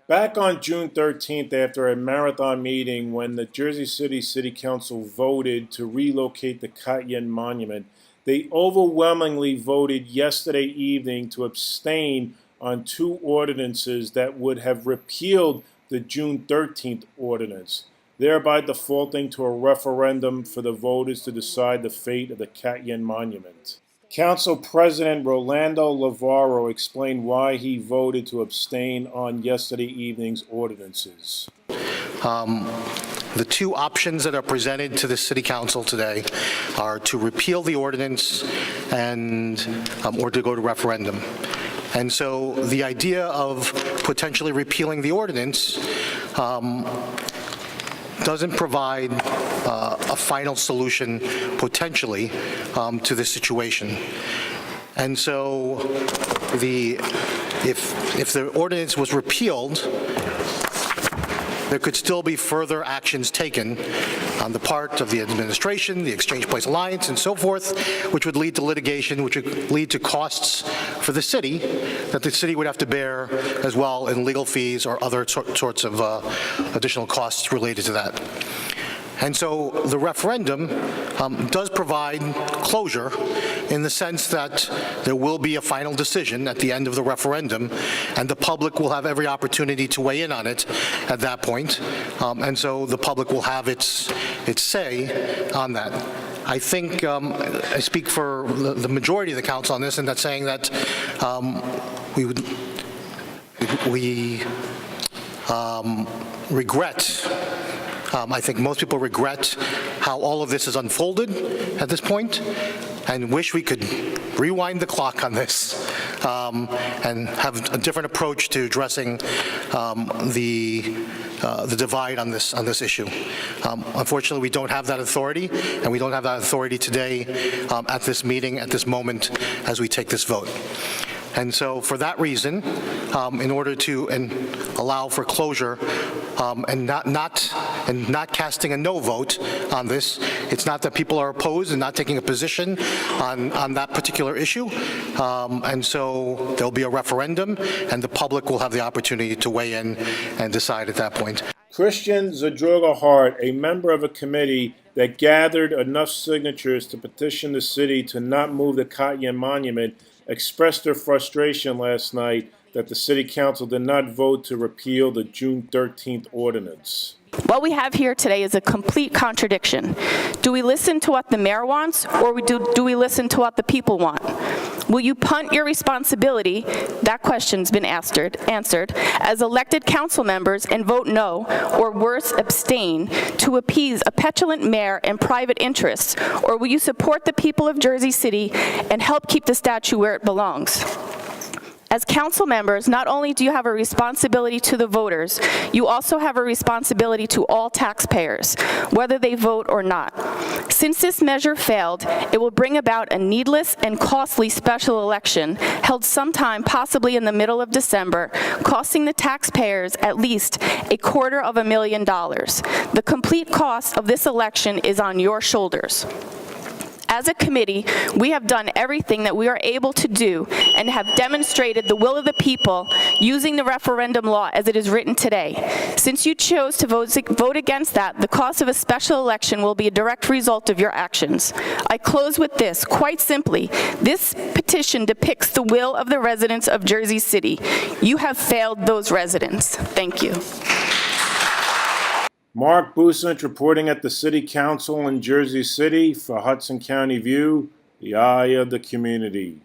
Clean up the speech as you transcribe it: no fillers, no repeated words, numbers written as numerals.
Back on June 13th, after a marathon meeting when the Jersey City City Council voted to relocate the Katyn monument, they overwhelmingly voted yesterday evening to abstain on two ordinances that would have repealed the June 13th ordinance, thereby defaulting to a referendum for the voters to decide the fate of the Katyn monument. Council President Rolando Lavaro explained why he voted to abstain on yesterday evening's ordinances. The two options that are presented to the City Council today are to repeal the ordinance and or to go to referendum. And so the idea of potentially repealing the ordinance doesn't provide a final solution, potentially, to this situation. And so if the ordinance was repealed, there could still be further actions taken on the part of the administration, the Exchange Place Alliance, and so forth, which would lead to litigation, which would lead to costs for the city that the city would have to bear as well in legal fees or other sorts of additional costs related to that. And so the referendum does provide closure in the sense that there will be a final decision at the end of the referendum, and the public will have every opportunity to weigh in on it at that point. And so the public will have its say on that. I think I speak for the majority of the council on this, and that's saying that we regret. I think most people regret how all of this has unfolded at this point and wish we could rewind the clock on this and have a different approach to addressing the divide on this issue. Unfortunately, we don't have that authority, and we don't have that authority today at this meeting, at this moment, as we take this vote. And so for that reason, in order to allow for closure and not casting a no vote on this, it's not that people are opposed and not taking a position on that particular issue. And so there'll be a referendum, and the public will have the opportunity to weigh in and decide at that point. Christian Zadroga Hart, a member of a committee that gathered enough signatures to petition the city to not move the Katyn monument, expressed their frustration last night that the City Council did not vote to repeal the June 13th ordinance. What we have here today is a complete contradiction. Do we listen to what the mayor wants, or do we listen to what the people want? Will you punt your responsibility, that question's been answered, as elected council members and vote no, or worse, abstain, to appease a petulant mayor and private interests, or will you support the people of Jersey City and help keep the statue where it belongs? As council members, not only do you have a responsibility to the voters, you also have a responsibility to all taxpayers, whether they vote or not. Since this measure failed, it will bring about a needless and costly special election held sometime possibly in the middle of December, costing the taxpayers at least $250,000. The complete cost of this election is on your shoulders. As a committee, we have done everything that we are able to do and have demonstrated the will of the people using the referendum law as it is written today. Since you chose to vote against that, the cost of a special election will be a direct result of your actions. I close with this. Quite simply, this petition depicts the will of the residents of Jersey City. You have failed those residents. Thank you. Mark Busant reporting at the City Council in Jersey City for Hudson County View, the eye of the community.